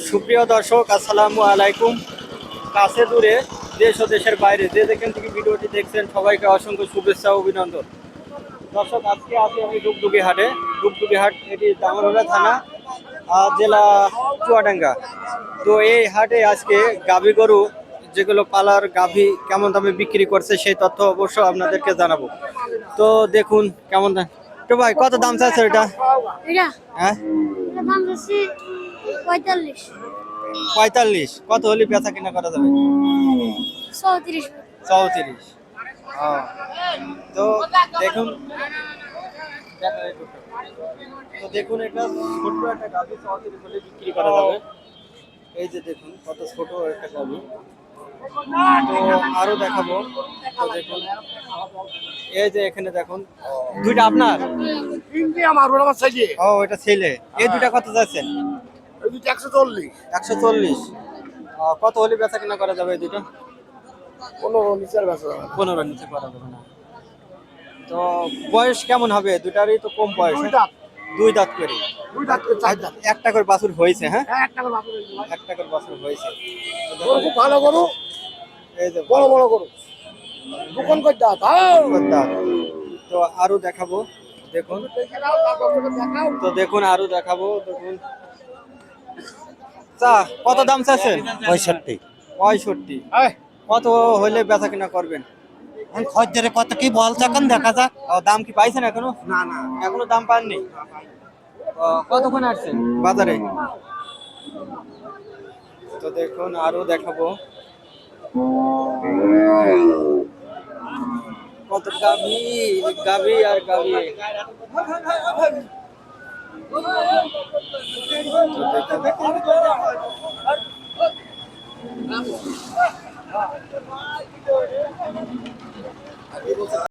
সুপ্রিয় দর্শক, আসসালামু আলাইকুম। কাছে দূরে, দেশ ও দেশের বাইরে যে যেখান থেকে ভিডিওটি দেখছেন সবাইকে অসংখ্য শুভেচ্ছা ও অভিনন্দন। দর্শক, আজকে আছি আমি ডুগডুগি হাটে। ডুগডুগি হাট এটি দামোদর থানা, জেলা চুয়াডাঙ্গা। তো এই হাটে আজকে গাভী গরু যেগুলো পালার গাভী কেমন দামে বিক্রি করছে সেই তথ্য অবশ্য আপনাদেরকে জানাবো। তো দেখুন কেমন দাম। তো ভাই, কত দাম চাইছে এটা? হ্যাঁ, 45। 45। কত হলে বেচা কিনা করা যাবে? 34। 34। তো দেখুন, তো দেখুন এটা ছোট্ট একটা গাভী 34 হলে বিক্রি করা যাবে। এই যে দেখুন কত ছোট একটা গাভী। তো আরো দেখাবো। তো দেখুন, এই যে এখানে দেখুন দুইটা আপনার। ও, এটা ছেলে। এই দুইটা কত যাচ্ছেন? 140। 140। কত হলে বেচা কিনা করা যাবে এই দুটো? 15 নিচের বেচা যাবে না। 15 নিচে করা যাবে না। তো বয়স কেমন হবে? দুটারই তো কম বয়স। দুই দাঁত। দুই দাঁত করে। দুই দাঁত করে চার দাঁত। একটা করে বাছুর হয়েছে। হ্যাঁ, হ্যাঁ, একটা করে বাছুর হয়েছে ভাই। একটা করে বাছুর হয়েছে। তো গরু খুব ভালো গরু, এই যে বড় বড় গরু। দোকান কই দাঁত? দাঁত। তো আরো দেখাবো। দেখুন, তো দেখুন আরো দেখাবো। দেখুন চা কত দাম চাচ্ছেন? 65। 65। কত হইলে বেচা কিনা করবেন? খদ্দের কত কি বলছে এখন দেখা যাক। দাম কি পাইছেন এখনো? না না, এখনো দাম পাননি। কতক্ষণ আসছেন বাজারে? তো দেখুন আরো দেখাবো। কত গাভী, গাভী আর গাভী। তো দেখুন,